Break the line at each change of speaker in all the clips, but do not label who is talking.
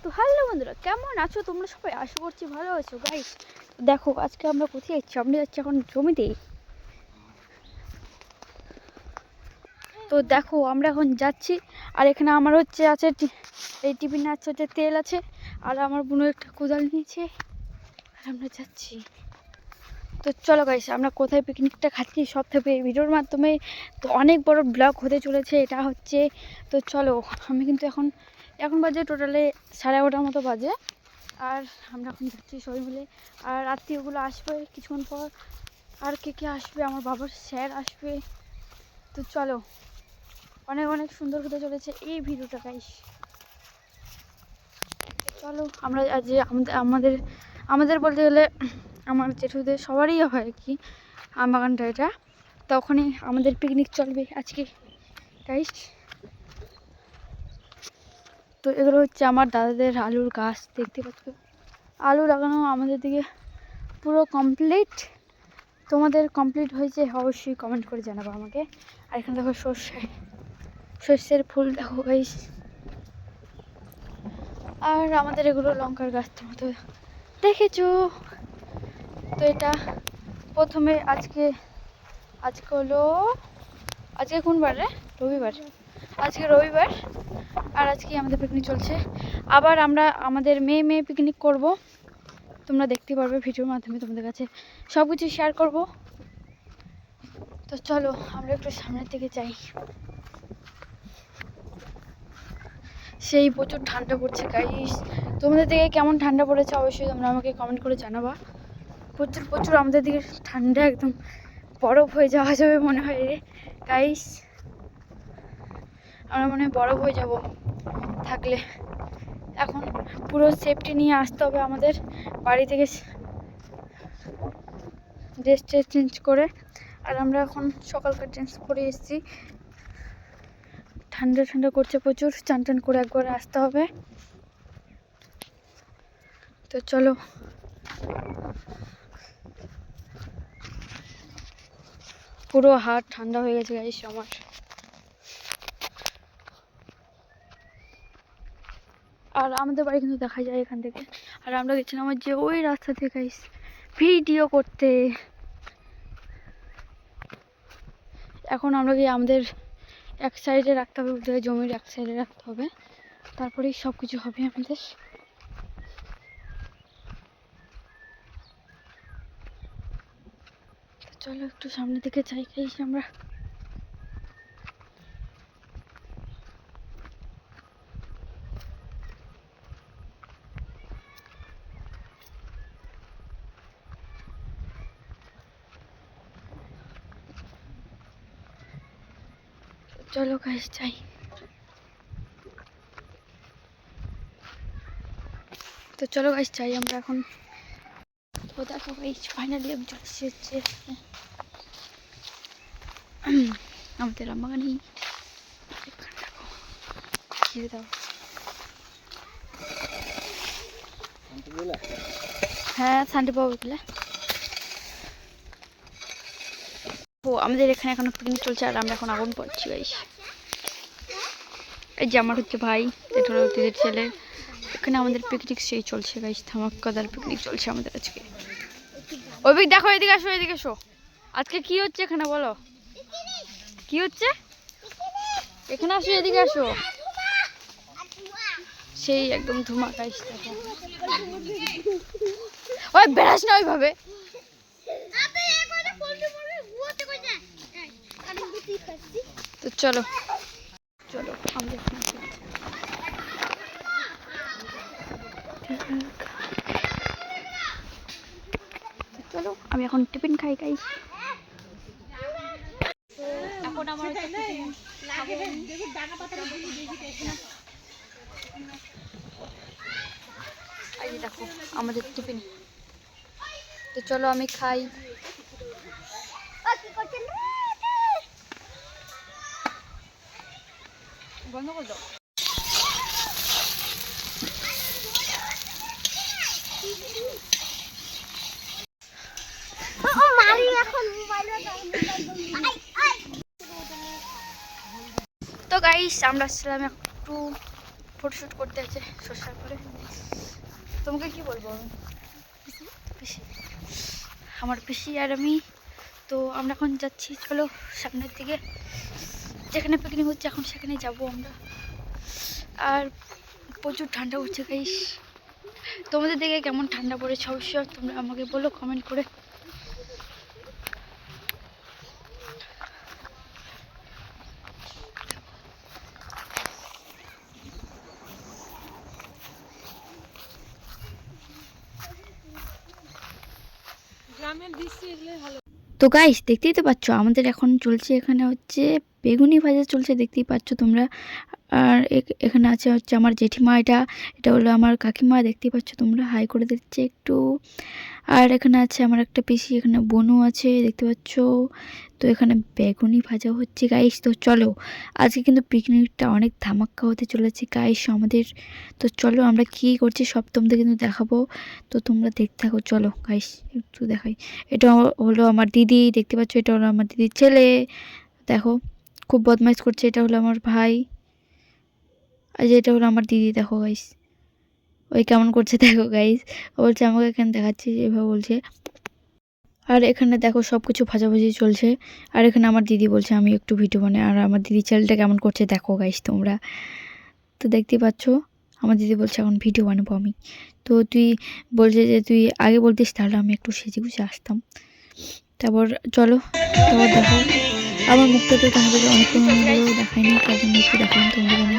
তো হ্যালো বন্ধুরা, কেমন আছো তোমরা সবাই? আশা করছি ভালো আছো গাইস। দেখো আজকে আমরা কোথায় যাচ্ছি, আমরা যাচ্ছি এখন জমিতে। তো দেখো আমরা এখন যাচ্ছি, আর এখানে আমার হচ্ছে আছে এই টিফিনে আছে হচ্ছে তেল আছে, আর আমার বোন একটা কোদাল নিয়েছে, আর আমরা যাচ্ছি। তো চলো গাইস, আমরা কোথায় পিকনিকটা খাচ্ছি সব থেকে এই ভিডিওর মাধ্যমে তো অনেক বড় ব্লগ হতে চলেছে এটা হচ্ছে। তো চলো, আমি কিন্তু এখন বাজে টোটালে 11:30 মতো বাজে, আর আমরা এখন যাচ্ছি সবাই মিলে। আর আত্মীয়গুলো আসবে কিছুক্ষণ পর, আর কে আসবে, আমার বাবার স্যার আসবে। তো চলো, অনেক অনেক সুন্দর হতে চলেছে এই ভিডিওটা গাইস। চলো আমরা আজ আমাদের আমাদের বলতে গেলে আমার জেঠুদের সবারই হয় আর কি আমবাগানটা এটা, তখনই আমাদের পিকনিক চলবে আজকে গাইস। তো এগুলো হচ্ছে আমার দাদাদের আলুর গাছ, দেখতে পাচ্ছ আলু লাগানো আমাদের দিকে পুরো কমপ্লিট। তোমাদের কমপ্লিট হয়েছে অবশ্যই কমেন্ট করে জানাবো আমাকে। আর এখানে দেখো সর্ষের ফুল দেখো গাইস। আর আমাদের এগুলো লঙ্কার গাছ তোমরা তো দেখেছো। তো এটা প্রথমে আজকে হলো, আজকে কোন বার রে? রবিবার। আজকে রবিবার, আর আজকে আমাদের পিকনিক চলছে। আবার আমরা আমাদের মেয়ে পিকনিক করব, তোমরা দেখতে পারবে ভিডিওর মাধ্যমে, তোমাদের কাছে সব কিছু শেয়ার করব। তো চলো আমরা একটু সামনের দিকে যাই। সেই প্রচুর ঠান্ডা পড়ছে গাইস, তোমাদের দিকে কেমন ঠান্ডা পড়েছে অবশ্যই তোমরা আমাকে কমেন্ট করে জানাবা। প্রচুর আমাদের দিকে ঠান্ডা, একদম বরফ হয়ে যাওয়া যাবে মনে হয় রে গাইস। আমরা মনে হয় বরফ হয়ে যাব থাকলে। এখন পুরো সেফটি নিয়ে আসতে হবে আমাদের বাড়ি থেকে, ড্রেস চেঞ্জ করে। আর আমরা এখন সকালকার ড্রেস পরে এসেছি, ঠান্ডা করছে প্রচুর, চান করে একবার আসতে হবে। তো চলো পুরো হাত ঠান্ডা হয়ে গেছে গাইস আমার। আর আমাদের বাড়ি কিন্তু দেখা যায় এখান থেকে। আর আমরা গেছিলাম যে ওই রাস্তা থেকে গাইস ভিডিও করতে। এখন আমরা গিয়ে আমাদের এক সাইডে রাখতে হবে, জমির এক সাইডে রাখতে হবে, তারপরেই সব কিছু হবে আমাদের। চলো একটু সামনে থেকে যাই গাইস আমরা। চলো গাইস যাই। তো চলো গাইস যাই আমরা এখন। তো দেখো গাইস ফাইনালি আমি চলে এসেছি আমাদের আমবাগানে। ঘিরে দাও। হ্যাঁ শান্তি পাবো বলে। ও আমাদের এখানে এখন পিকনিক চলছে, আর আমরা এখন আগুন পড়ছি গাইস। এই যে আমার হচ্ছে ভাই, এটা হলো দিদির ছেলে। এখানে আমাদের পিকনিক সেই চলছে গাইস, ধামাকাদার পিকনিক চলছে আমাদের আজকে। ওই দেখো, এদিকে আসো এদিকে এসো। আজকে কি হচ্ছে এখানে বলো, কি হচ্ছে এখানে? আসো এদিকে আসো। সেই একদম ধুমা গাইস দেখো। ওই বেরাস না ওইভাবে। তো চলো আমাদের চলো আমি এখন টিফিন খাই গাইস। এখন আমার দেখো আমাদের টিফিন। তো চলো আমি খাই। বন্ধ করে দাও। তো গাইস আমরা আসছিলাম একটু ফটোশ্যুট করতে আছে সর্ষার পরে। তোমাকে কি বলবো আমি, পিসি, আমার পিসি আর আমি। তো আমরা এখন যাচ্ছি, চলো সামনের দিকে যেখানে পিকনিক হচ্ছে এখন সেখানে যাব আমরা। আর প্রচুর ঠান্ডা পড়ছে গাইস। তোমাদের দিকে কেমন ঠান্ডা পড়েছে অবশ্যই তোমরা আমাকে বলো কমেন্ট করে। তো গাইস দেখতেই তো পাচ্ছ আমাদের এখন চলছে, এখানে হচ্ছে বেগুনি ভাজা চলছে, দেখতেই পাচ্ছ তোমরা। আর এখানে আছে হচ্ছে আমার জেঠিমা, এটা হলো আমার কাকিমা, দেখতেই পাচ্ছ তোমরা, হাই করে দিচ্ছে একটু। আর এখানে আছে আমার একটা পিসি, এখানে বোনও আছে দেখতে পাচ্ছ। তো এখানে বেগুনি ভাজা হচ্ছে গাইস। তো চলো আজকে কিন্তু পিকনিকটা অনেক ধামাক্কা হতে চলেছে গাইস আমাদের। তো চলো আমরা কি করছি সব তোমাদের কিন্তু দেখাবো, তো তোমরা দেখতে থাকো। চলো গাইস একটু দেখাই। এটা হলো আমার দিদি, দেখতে পাচ্ছ এটা হলো আমার দিদির ছেলে, দেখো খুব বদমাইশ করছে। এটা হলো আমার ভাই, আর এটা হলো আমার দিদি, দেখো গাইস ওই কেমন করছে দেখো গাইস। ও বলছে আমাকে এখানে দেখাচ্ছি এভাবে বলছে। আর এখানে দেখো সব কিছু ভাজাভাজি চলছে। আর এখানে আমার দিদি বলছে আমি একটু ভিডিও বানাই। আর আমার দিদি ছেলেটা কেমন করছে দেখো গাইস তোমরা। তো দেখতেই পাচ্ছ আমার দিদি বলছে এখন ভিডিও বানাবো আমি। তো তুই বলছে যে তুই আগে বলতিস তাহলে আমি একটু সেজে গুজে আসতাম। তারপর চলো, তারপর দেখো আমার মুখটা তো তোমাদের অনেকক্ষণ দেখায়নি, তার জন্য একটু দেখালাম তোমাদের আমি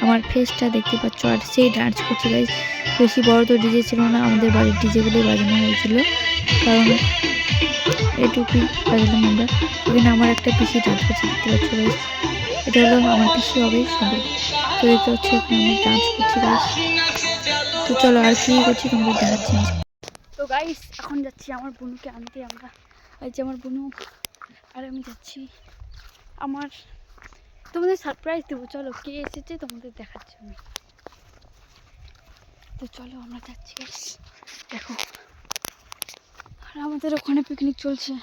আমার ফেসটা, দেখতে পাচ্ছ। আর সেই ডান্স করছে গাইস, বেশি বড় তো ডিজে ছিল না, আমাদের বাড়ির ডিজেগুলোই বাজানো হয়েছিল, কারণ এটুকুই বাজালাম আমরা। এখানে আমার একটা পিসি ডান্স করছে দেখতে পাচ্ছ গাইস, এটা হলো আমার পিসি হবে সবাই। তো দেখতে পাচ্ছ এখানে আমি ডান্স করছি গাইস। তো চলো আর কি করছি তোমরা দেখাচ্ছি। তো গাইস এখন যাচ্ছি আমার বোনকে আনতে আমরা, এই যে আমার বোনু আর আমি যাচ্ছি। আমার তোমাদের সারপ্রাইজ দেবো, চলো কে এসেছে তোমাদের দেখাচ্ছি আমি। তো চলো আমরা যাচ্ছি গাইস, দেখো। আর আমাদের ওখানে পিকনিক চলছে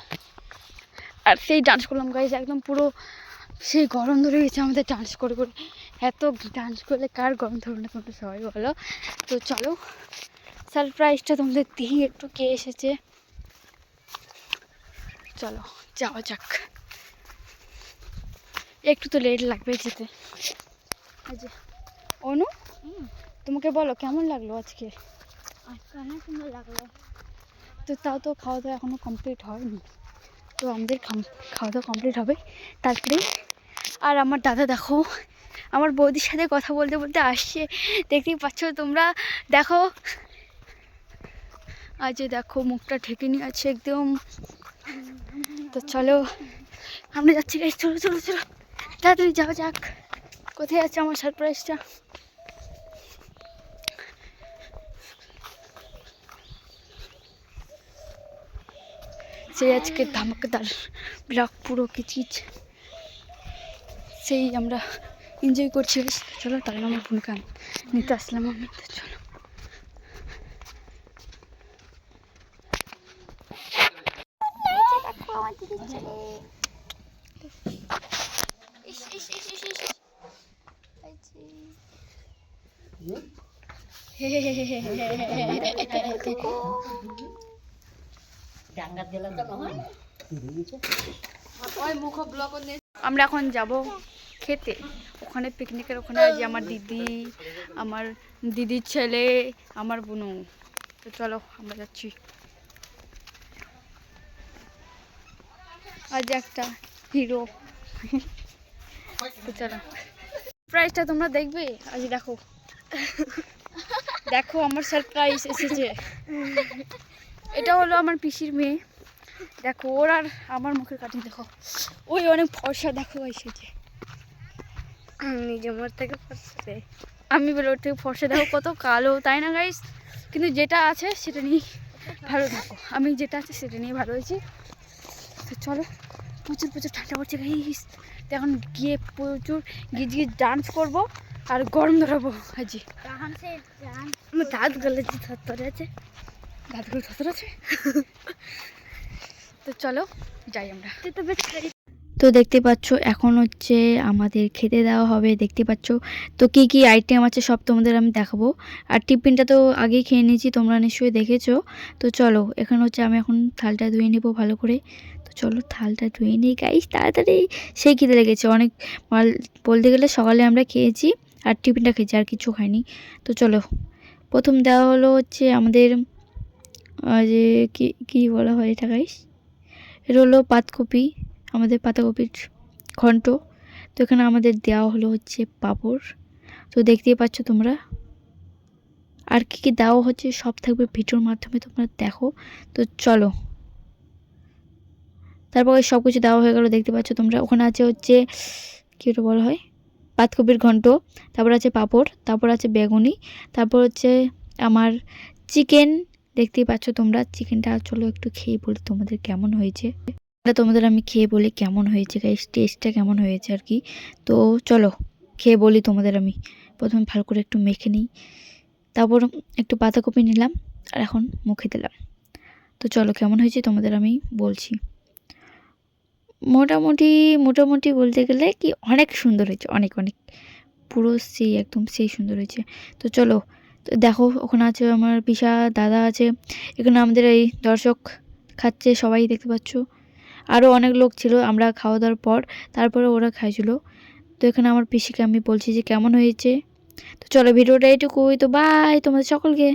আর সেই ডান্স করলাম গাইস, একদম পুরো সেই গরম ধরে গেছে আমাদের ডান্স করে করে। এত ডান্স করলে কার গরম ধরবে না তোমরা সবাই বলো। তো চলো সারপ্রাইজটা তোমাদের দিই একটু, কে এসেছে চলো যাওয়া যাক। একটু তো লেট লাগবে যেতে। আচ্ছা অনু তোমাকে বলো কেমন লাগলো আজকে? আজকে অনেক সুন্দর লাগলো। তো তাও তো খাওয়া দাওয়া এখনও কমপ্লিট হয়নি, তো আমাদের খাওয়া দাওয়া কমপ্লিট হবে তারপরে। আর আমার দাদা দেখো আমার বৌদির সাথে কথা বলতে বলতে আসছে, দেখতেই পাচ্ছ তোমরা, দেখো আজ দেখো মুখটা ঢেকে নিয়ে আছে একদম। তো চলো আমরা যাচ্ছি গাইস, চলো চলো চলো তাড়াতাড়ি যাওয়া যাক। কোথায় আছে আমার সারপ্রাইজটা? সেই আজকে ধামাকাদার ব্লগ পুরো কিচিচ সেই আমরা এনজয় করছি। চলো তাহলে আমার বোনকে নিতে আসলাম আমি। তো চলো আমরা এখন যাব খেতে, ওখানে পিকনিকের ওখানে আছে আমার দিদি, আমার দিদির ছেলে, আমার বোনু। তো চলো আমরা যাচ্ছি। আজ একটা হিরো। তো চলো সারপ্রাইজটা তোমরা দেখবে আজ, দেখো দেখো আমার সারপ্রাইজ এসেছে। এটা হলো আমার পিসির মেয়ে, দেখো ওর আর আমার মুখের কাটিং দেখো, ওই অনেক ফর্সা দেখো এসেছে। নিজের মুখ থেকে ফর্সা, আমি বলে ওর থেকে ফর্সা, দেখো কত কালো, তাই না গাইস? কিন্তু যেটা আছে সেটা নিয়ে ভালো থাকো, আমি যেটা আছে সেটা নিয়ে ভালো হয়েছি। তো চলো প্রচুর প্রচুর ঠান্ডা পড়ছে গাইস, তো এখন গিয়ে প্রচুর গিয়ে ডান্স করবো আর গরম ধরাবো। আজি আমার দাঁত গলে থরথরে আছে, দাঁতগুলো থরথর আছে। তো চলো যাই আমরা। তো দেখতে পাচ্ছ এখন হচ্ছে আমাদের খেতে দেওয়া হবে, দেখতে পাচ্ছ। তো কি কি আইটেম আছে সব তোমাদের আমি দেখাবো। আর টিফিনটা তো আগেই খেয়ে নিয়েছি, তোমরা নিশ্চয়ই দেখেছো। তো চলো এখানে হচ্ছে আমি এখন থালটা ধুয়ে নেবো ভালো করে। তো চলো থালটা ধুয়ে নিই গাইস তাড়াতাড়ি, সেই খিদে লেগেছে অনেক। মাল বলতে গেলে সকালে আমরা খেয়েছি আর টিফিনটা খেয়েছি, আর কিছু খাইনি। তো চলো প্রথম দেওয়া হলো হচ্ছে আমাদের যে কি বলা হয় এটা গাইস, এটা হলো পাতকপি, আমাদের পাতাকপির ঘন্ট। তো এখানে আমাদের দেওয়া হলো হচ্ছে পাঁপড়, তো দেখতেই পাচ্ছ তোমরা। আর কি কি দেওয়া হচ্ছে সব থাকবে ভিডিওর মাধ্যমে, তোমরা দেখো। তো চলো তারপরে সব কিছু দেওয়া হয়ে গেল, দেখতে পাচ্ছ তোমরা। ওখানে আছে হচ্ছে কী ওটা বলা হয়, পাতকপির ঘন্ট, তারপর আছে পাঁপড়, তারপর আছে বেগুনি, তারপর হচ্ছে আমার চিকেন, দেখতেই পাচ্ছ তোমরা চিকেনটা। চলো একটু খেয়ে বলি তোমাদের কেমন হয়েছে, এটা তোমাদের আমি খেয়ে বলি কেমন হয়েছে গাইস, টেস্টটা কেমন হয়েছে আর কি। তো চলো খেয়ে বলি তোমাদের আমি। প্রথমে ভালো করে একটু মেখে নিই, তারপর একটু পাতাকপি নিলাম আর এখন মুখে দিলাম। তো চলো কেমন হয়েছে তোমাদের আমি বলছি। মোটামুটি মোটামুটি বলতে গেলে কি অনেক সুন্দর হয়েছে, অনেক অনেক পুরো সেই একদম সেই সুন্দর হয়েছে। তো চলো তো দেখো ওখানে আছে আমার পিসা দাদা আছে, এখানে আমাদের এই দর্শক খাচ্ছে সবাই দেখতে পাচ্ছ। আরও অনেক লোক ছিল আমরা খাওয়া দাওয়ার পর, তারপরে ওরা খাইছিল। তো এখানে আমার পিসিকে আমি বলছি যে কেমন হয়েছে। তো চলো ভিডিওটা এইটুকুই, তো বাই তোমাদের সকলকে।